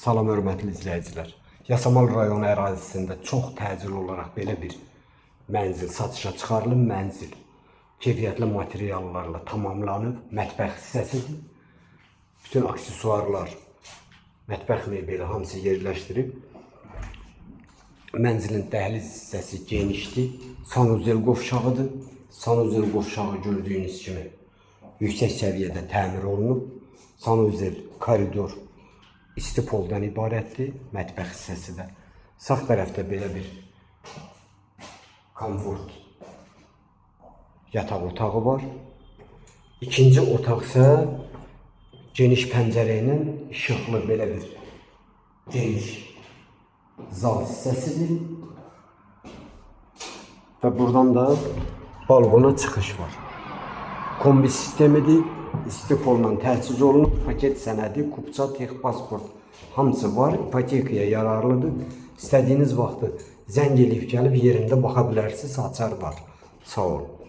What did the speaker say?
Salam hörmətli izləyicilər. Yasamal rayonu ərazisində çox təcili olaraq belə bir mənzil satışa çıxarılıb. Mənzil keyfiyyətli materiallarla tamamlanıb. Mətbəx hissəsidir. Bütün aksesuarlar, mətbəx mebeli hamısı yerləşdirib. Mənzilin dəhliz hissəsi genişdir. Sanuzel qovşağıdır. Sanuzel qovşağı gördüyünüz kimi yüksək səviyyədə təmir olunub. Sanuzel koridor istipoldan ibarətdir. Mətbəx hissəsi də. Sağ tərəfdə belə bir komfort yataq otağı var. İkinci otaq isə geniş pəncərə ilə işıqlı belə bir geniş zal hissəsidir. Və buradan da balkona çıxış var. Kombi sistemidir. İstipolla təchiz olunub. Paket sənədi, kupça, texpasport hamısı var. İpotekaya yararlıdır. İstədiyiniz vaxtı zəng eləyib gəlib yerində baxa bilərsiniz. Açar var. Sağ olun.